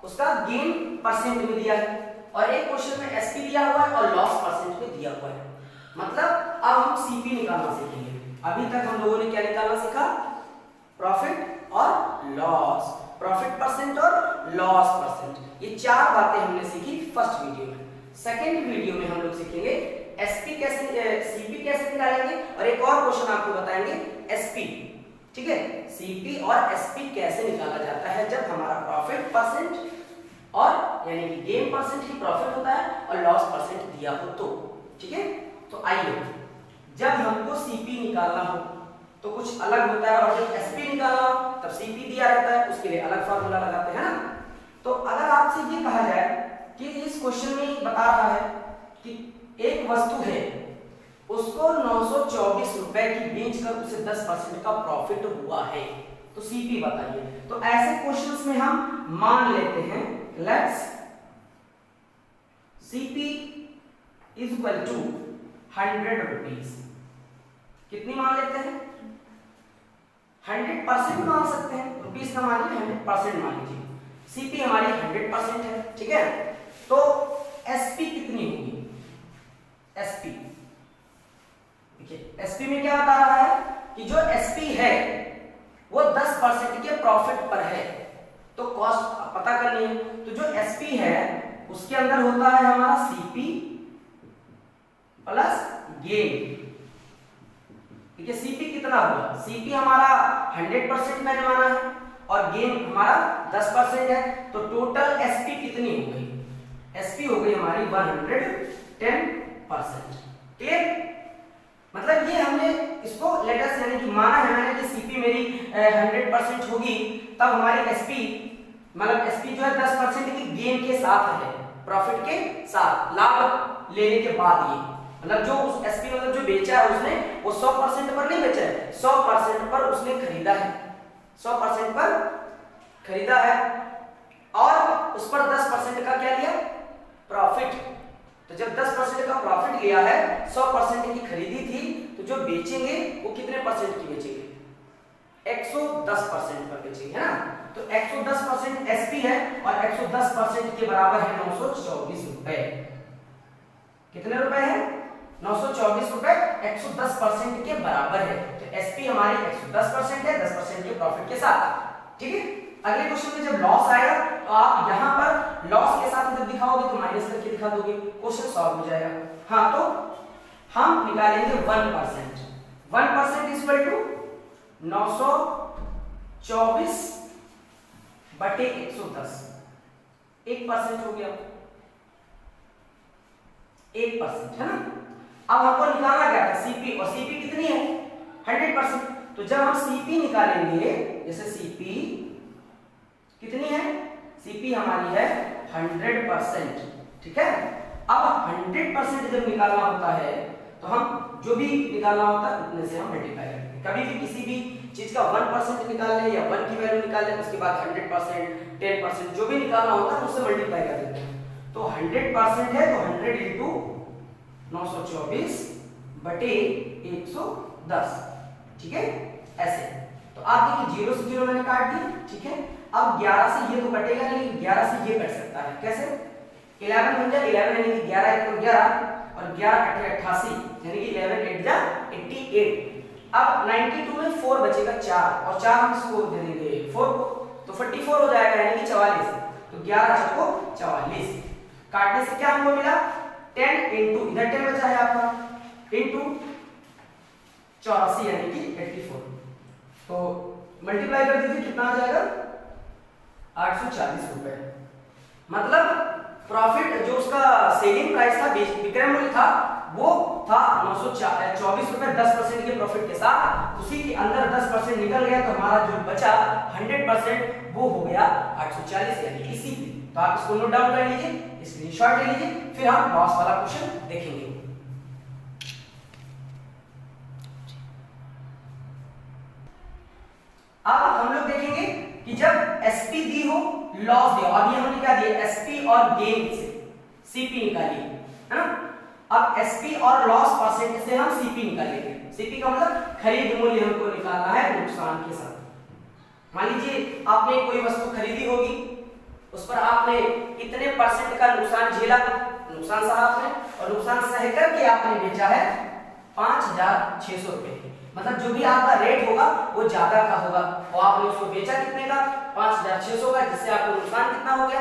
उसका gain percent में दिया है और एक क्वेश्चन में एसपी दिया हुआ है और लॉस परसेंट में दिया हुआ है। मतलब अब हम सीपी निकालना सीखेंगे। अभी तक हम लोगों ने क्या निकालना सीखा? प्रॉफिट और लॉस, प्रॉफिट परसेंट और लॉस परसेंट, ये चार बातें हमने सीखी फर्स्ट वीडियो में। सेकंड वीडियो में हम लोग सीखेंगे एसपी कैसे, सीपी कैसे निकालेंगे और एक और क्वेश्चन आपको बताएंगे एसपी। ठीक है, सीपी और एसपी कैसे निकाला जाता है जब हमारा प्रॉफिट परसेंट और यानी कि गेन परसेंट ही प्रॉफिट होता है और लॉस परसेंट दिया हो तो। ठीक है, तो आइए, जब हमको सीपी निकालना हो तो कुछ अलग होता है और जब एसपी निकालना हो तब सीपी दिया रहता है, उसके लिए अलग फार्मूला लगाते हैं ना। तो अगर आपसे ये कहा जाए कि इस क्वेश्चन में बता रहा है कि एक वस्तु है, उसको 924 रुपए की बेचकर उसे 10% का प्रॉफिट हुआ है, तो सीपी बताइए। तो ऐसे क्वेश्चंस में हम मान लेते हैं, let's CP is equal to 100 rupees. कितनी मान लेते हैं? 100% मान सकते हैं, रुपीज का मानिए 100% मान लीजिए। सीपी हमारी 100% है। ठीक है, तो एसपी कितनी होगी? एसपी देखिए, एसपी में क्या बता रहा है कि जो एसपी है वो 10% के प्रॉफिट पर है, तो कॉस्ट पता करनी है। तो जो एसपी है उसके अंदर होता है हमारा सीपी प्लस गेन। ठीक है, सीपी कितना होगा? सीपी हमारा 100% मैंने माना है और गेन हमारा 10% है, तो टोटल एसपी कितनी हो गई? एसपी हो गई हमारी 110%। क्लियर? मतलब ये हमने इसको लेटर्स यानी कि माना है मैंने कि सीपी मेरी 100% होगी, तब हमारी एसपी मतलब एसपी जो है 10% की गेन के साथ है, प्रॉफिट के साथ, लाभ लेने के बाद। ये मतलब जो उस एसपी मतलब जो बेचा है उसने वो 100% पर नहीं बेचा है, 100% पर उसने खरीदा है, 100% पर खरीदा है और उस पर 10% का क्या लिया? प्रॉफिट। तो जब 10% का प्रॉफिट लिया है, 100% की खरीदी थी, तो जो बेचेंगे वो कितने परसेंट की बेचेंगे? 110% पर बेचेंगे, है ना। तो 110% एसपी है और 110% के बराबर है 924 रुपए। कितने रुपए है? 924 रुपए 110% के बराबर है। तो एसपी हमारी 110% है, 10% के प्रॉफिट के साथ। ठीक है, अगले क्वेश्चन में जब लॉस आएगा तो आप यहां पर लॉस के साथ जब दिखाओगे तो माइनस करके दिखा दोगे, क्वेश्चन सॉल्व हो जाएगा। हाँ, तो हम निकालेंगे 1%। 1% इज इक्वल टू 924 बटे 110, 1% हो गया, 1% है ना। अब हमको निकालना क्या था? सीपी, और सीपी कितनी है? 100%। तो जब हम सीपी निकालेंगे, जैसे सीपी कितनी है? सीपी हमारी है 100%। ठीक है, अब 100% जब निकालना होता है तो हम जो भी निकालना होता है उतने से हम मल्टीप्लाई करते हैं। कभी भी किसी भी चीज का 1% निकाल लें या 1 की वैल्यू निकाल लें, उसके बाद 100%, 10% जो भी निकालना होता है उससे मल्टीप्लाई कर देते हैं। तो 100% है तो 100 इंटू 924 बटे 110। ठीक है, ऐसे। तो आप देखिए 0 से 0 मैंने काट दिया। ठीक है, अब 11 से ये तो कटेगा नहीं, 11 से ये कट सकता है। कैसे? 11 बन जाए 11 यानी कि 11 1 11 और 11 8 88 यानी कि 11 8 जा 88। अब 92 में 4 बचेगा 4 और 4 हम इसको दे देंगे 4 को, तो 44 हो जाएगा यानी कि 44। तो 11 चौको 44। काटने से क्या हमको मिला? 10 इंटू इधर 10 बचा है आपका इंटू 84 यानी कि 84। तो मल्टीप्लाई कर दीजिए, कितना आ जाएगा? 840 रुपए। मतलब प्रॉफिट जो उसका सेलिंग प्राइस था, विक्रय मूल्य था, वो था 924 रुपए 10% के प्रॉफिट के साथ। उसी के अंदर 10% निकल गया तो हमारा जो बचा 100% वो हो गया 840 यानी कि सीपी। तो आप इसको नोट डाउन कर लीजिए, स्क्रीनशॉट ले लीजिए, फिर हम लॉस वाला क्वेश्चन देखेंगे। अब हम लोग देखेंगे कि जब एसपी दी हो, लॉस दिया, अभी हमने क्या दिया? एसपी और गेन से सीपी निकालिए, है ना। अब एसपी और लॉस परसेंट से हम सीपी निकालेंगे। सीपी का मतलब खरीद मूल्य हमको निकालना है नुकसान के साथ। मान लीजिए आपने कोई वस्तु खरीदी होगी, उस पर आपने कितने परसेंट का नुकसान झेला, नुकसान सहा आपने, और नुकसान सह करके आपने बेचा है 5,600 रुपए। मतलब जो भी आपका रेट होगा वो ज्यादा का होगा, और आपने उसको बेचा कितने का, 5,600 का, जिससे आपको नुकसान कितना हो गया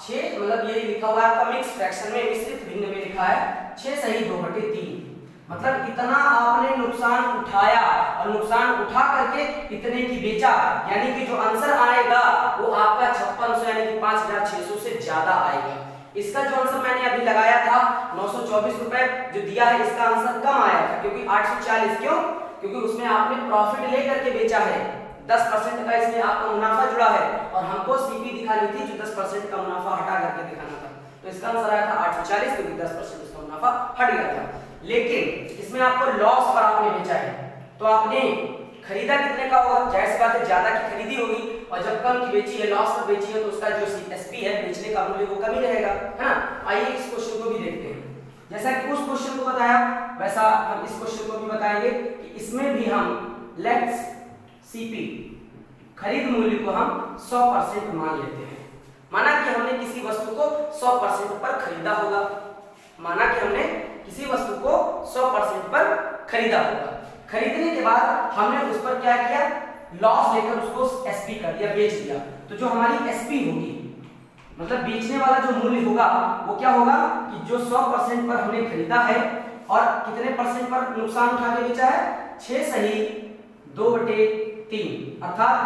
6, मतलब ये लिखा हुआ है आपका मिक्स फ्रैक्शन में, मिश्रित भिन्न में लिखा है 6 सही 2/3। मतलब इतना आपने नुकसान उठाया और नुकसान उठा करके इतने की बेचा, यानी कि जो आंसर आएगा वो आपका 5600 यानी कि 5,600 से ज्यादा आएगा। इसका जो आंसर मैंने अभी लगाया था 924 रुपए जो दिया है, इसका आंसर कम आया था क्योंकि 840, क्यों, क्योंकि उसमें आपने प्रॉफिट लेकर के बेचा है, 10% का इसमें आपका मुनाफा जुड़ा है, और हमको सीपी दिखानी थी जो 10% का मुनाफा हटा करके दिखाना था, तो इसका आंसर आया था 840 क्योंकि 10% उसका मुनाफा हट गया था। लेकिन इसमें आपको लॉस पर आपने बेचा है, तो आपने खरीदा कितने का होगा, जाहिर सी बात है ज्यादा की खरीदी होगी, और जब कम की बेची है, लॉस पर बेची है, तो उसका जो एसपी है बेचने का मूल्य वो कम ही रहेगा, है ना। आइए इस क्वेश्चन को भी देखते हैं। जैसा कि उस क्वेश्चन को बताया वैसा हम इस क्वेश्चन को भी बताएंगे कि इसमें भी हम लेट्स सीपी खरीद मूल्य को हम 100% मान लेते हैं। माना कि हमने किसी वस्तु को 100% पर खरीदा होगा, माना कि हमने किसी वस्तु को 100% पर खरीदा होगा, खरीदने के बाद हमने उस पर क्या किया, लॉस लेकर उसको एसपी कर दिया, बेच दिया, तो जो हमारी एसपी होगी, मतलब बेचने वाला जो मूल्य होगा वो क्या होगा कि जो 100% पर हमने खरीदा है और कितने परसेंट पर नुकसान उठा के बेचा है, 6 सही 2/3 अर्थात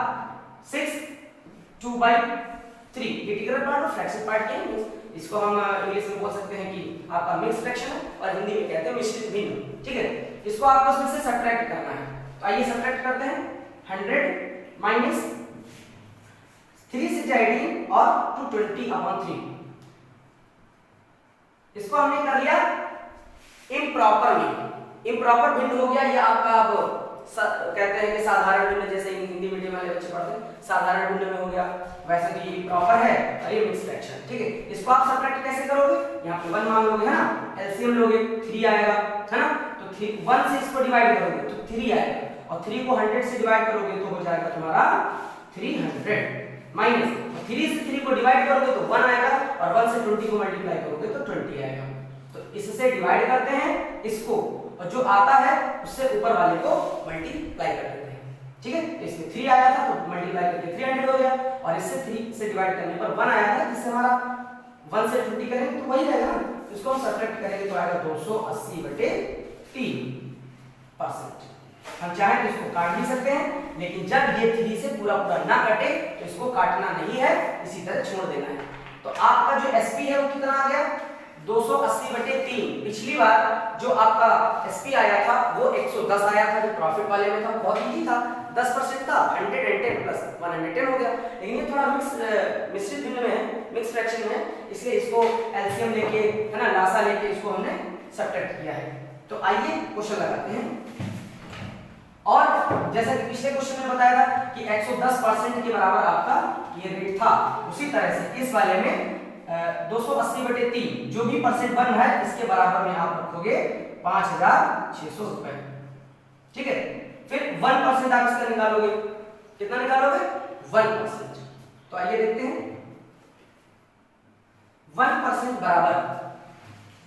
6 2/3। ये इंटीग्रल पार्ट और फ्रैक्शन पार्ट क्या है, इसको हम इंग्लिश में बोल सकते हैं कि आपका मिक्स फ्रैक्शन है, और हिंदी में कहते हैं मिश्रित भिन्न, ठीक है। इसको आपको उसमें से सब्ट्रैक्ट करना है, तो आइए सब्ट्रैक्ट करते हैं। 100 माइनस 3 से जाएगी और 220/3, इसको हमने कर लिया इम्प्रॉपर में, इम्प्रॉपर भिन्न हो गया। ये आपका अब कहते हैं कि साधारण भिन्न, जैसे हिंदी मीडियम वाले बच्चे पढ़ते हैं साधारण भिन्न में हो गया, वैसे तो ये प्रॉपर है और ये मिक्स फ्रैक्शन, ठीक है। इसको आप सब्ट्रैक्ट कैसे करोगे, यहाँ पे 1 मान लोगे, है ना, एलसीएम लोगे 3 आएगा, है ना, तो 1 से इसको डिवाइड करोगे तो 3 आएगा, और 3 को 100 से डिवाइड करोगे तो हो जाएगा तुम्हारा 300 माइनस 3 से 3 को डिवाइड करोगे तो 1 आएगा, और 1 से 20 को मल्टीप्लाई करोगे तो 20 आएगा। तो इससे डिवाइड करते हैं इसको, और जो आता है उससे ऊपर वाले को मल्टीप्लाई कर देते हैं, ठीक है। तो इसमें 3 आया था तो मल्टीप्लाई करके 300 हो गया, और इससे 3 से डिवाइड करने पर 1 आया था, जिससे हमारा 1 से 20 करेंगे तो वही रहेगा ना, इसको हम सब्ट्रैक्ट करेंगे तो आएगा 280/3%। हम चाहे तो इसको काट भी सकते हैं, लेकिन जब ये 3 से पूरा ना कटे तो इसको काटना नहीं है, इसी तरह छोड़ देना है। तो आपका जो एसपी है वो कितना आ गया, 280/3। पिछली बार जो आपका एसपी आया था वो 110 आया था, जो प्रॉफिट वाले में था, बहुत इजी था, 10% था, 110 प्लस 110 हो गया। लेकिन ये थोड़ा मिश्रित भिन्न में है, मिक्स फ्रैक्शन में है, इसलिए इसको एलसीएम लेके, है ना, लासा लेके इसको हमने सब्ट्रैक्ट किया है। तो आइए क्वेश्चन लगाते हैं। और जैसा कि पिछले क्वेश्चन में बताया था कि 110% के बराबर आपका ये रेट था, उसी तरह से इस वाले में 280/3 जो भी परसेंट बन रहा है इसके बराबर में आप रखोगे 5,600 रुपए, ठीक है। फिर 1% आप इसका निकालोगे, कितना निकालोगे, 1%। तो आइए देखते हैं 1% बराबर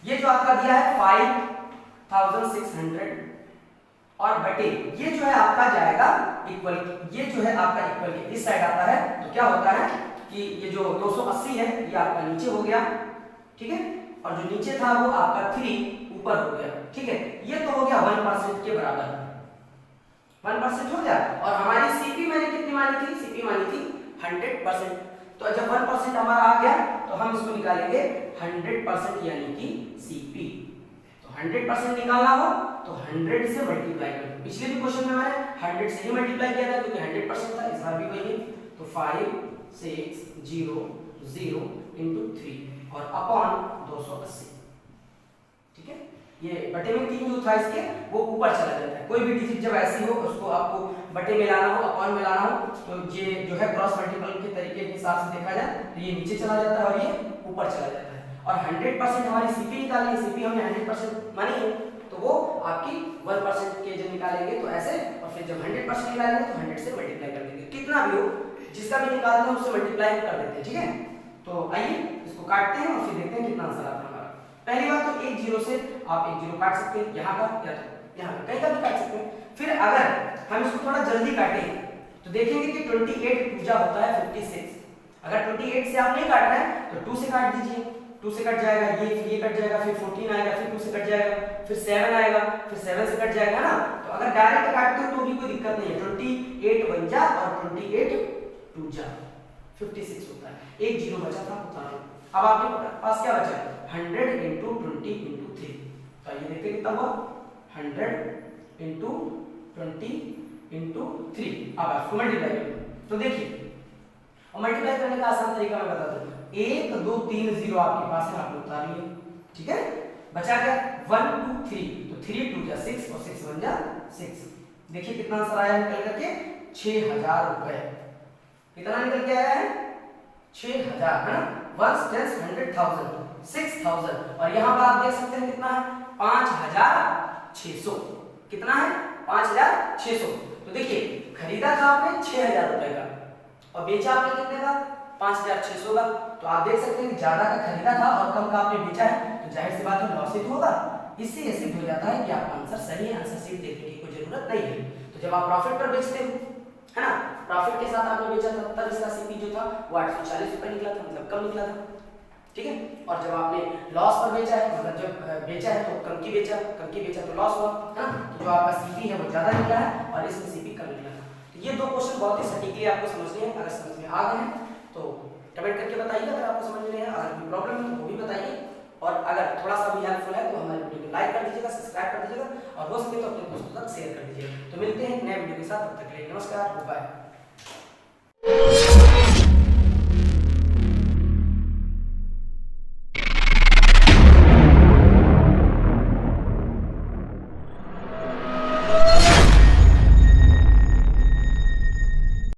ये जो आपका दिया है 5,600 और बटे ये जो है आपका जाएगा इक्वल, ये जो है आपका इक्वल के इस साइड आता है, तो क्या होता है कि ये जो 280 है ये आपका नीचे हो गया, ठीक है, और जो नीचे था वो आपका 3 ऊपर हो गया, ठीक है। ये तो हो गया 1% के बराबर, 1% हो गया। और हमारी सीपी मैंने कितनी मानी थी, सीपी मानी थी 100%। तो जब 1% हमारा आ गया तो हम इसको निकालेंगे 100% यानी कि सीपी। तो 100% निकालना हो तो 100 से मल्टीप्लाई करो। पिछले भी क्वेश्चन में मैंने 100 से ही मल्टीप्लाई किया था क्योंकि 100% था, इस बार भी वही है। तो 5,600 into 3 और अपॉन 280, ठीक है। ये बटे में 3 जो था इसके वो ऊपर चला जाता है, कोई भी डिजिट जब ऐसी हो उसको आपको बटे में लाना हो, अपॉन में लाना हो, तो ये जो है क्रॉस मल्टीपल के तरीके के हिसाब से देखा जाए तो ये नीचे चला जाता है और ये ऊपर चला जाता है। और 100% हमारी सीपी निकालनी है, सीपी हमने 100% मानी है, तो वो आपकी 1% के जब निकालेंगे तो ऐसे, और फिर जब 100% निकालेंगे तो 100 से मल्टीप्लाई कर देंगे, कितना भी हो जिसका भी निकालना है उससे मल्टीप्लाई कर देते हैं, ठीक है। तो आइए इसको काटते हैं और फिर देखते हैं कितना आंसर आता है हमारा। पहली बात तो एक जीरो से आप एक जीरो काट सकते हैं, यहाँ का या तो यहाँ का, कहीं का भी काट सकते हैं। फिर अगर हम इसको थोड़ा जल्दी काटें तो देखेंगे कि 28 पूजा होता है 56। अगर 28 से आप नहीं काट रहे हैं तो 2 से काट दीजिए, 2 से कट जाएगा ये, फिर ये कट जाएगा, फिर 14 आएगा, फिर 2 से कट जाएगा, फिर 7 आएगा, फिर 7 से कट जाएगा ना। तो अगर डायरेक्ट काटते हो तो भी कोई दिक्कत नहीं है। 28 1 जा और 28 2 जा 56 होता है। एक जीरो बचा था, बता रहा हूं। अब आपके पास क्या बचा है 100 × 20 × 3। तो ये देखते हैं कितना हुआ 100 × 20 × 3। अब आपको मल्टीप्लाई करें तो देखिए, और मल्टीप्लाई करने का आसान तरीका मैं बता दूं। 1 2 3 0 आपके पास है, आपने उतारिए, ठीक है। बचा क्या 1 2 3, तो 3 2 जा 6 और 6 1 जा 6। देखिए कितना आंसर आया निकल करके 6000 रुपए। कितना निकल के आया है 6000, है ना। 1 10 100,000 6000, और यहाँ पर आप देख सकते हैं कितना है 5600। कितना है 5600। तो देखिए खरीदा था आपने 6000 रुपए का और बेचा आपने कितने का 5600 का। तो आप देख सकते हैं कि ज्यादा का खरीदा था और कम का आपने बेचा है, तो जाहिर सी बात है लॉस ही तो होगा। इससे ये सिद्ध हो जाता है कि आपका आंसर सही है, आंसर शीट देखने की कोई जरूरत नहीं है। तो जब आप प्रॉफिट पर बेचते हो, है ना, प्रॉफिट के साथ आपने बेचा था तब इसका सीपी जो था वो 840 रुपए निकला था, मतलब कम निकला था, ठीक है। और जब आपने लॉस पर बेचा है, मतलब जब बेचा है तो कम की बेचा तो लॉस हुआ, है ना। तो जो आपका सीपी है वो ज्यादा निकला है और इसमें सीपी कम निकला था। तो ये दो क्वेश्चन बहुत ही सटीकली आपको समझने हैं। अगर समझ में आ गए हैं तो कमेंट करके बताइए अगर आपको समझ में नहीं है। अगर कोई प्रॉब्लम है तो वो भी बताइए, और अगर थोड़ा सा भी हेल्पफुल है तो हमारे वीडियो को लाइक कर दीजिएगा, सब्सक्राइब कर दीजिएगा और हो सके तो अपने दोस्तों तक शेयर कर दीजिएगा। तो मिलते हैं नए वीडियो के साथ, तब तक के लिए नमस्कार, बाय।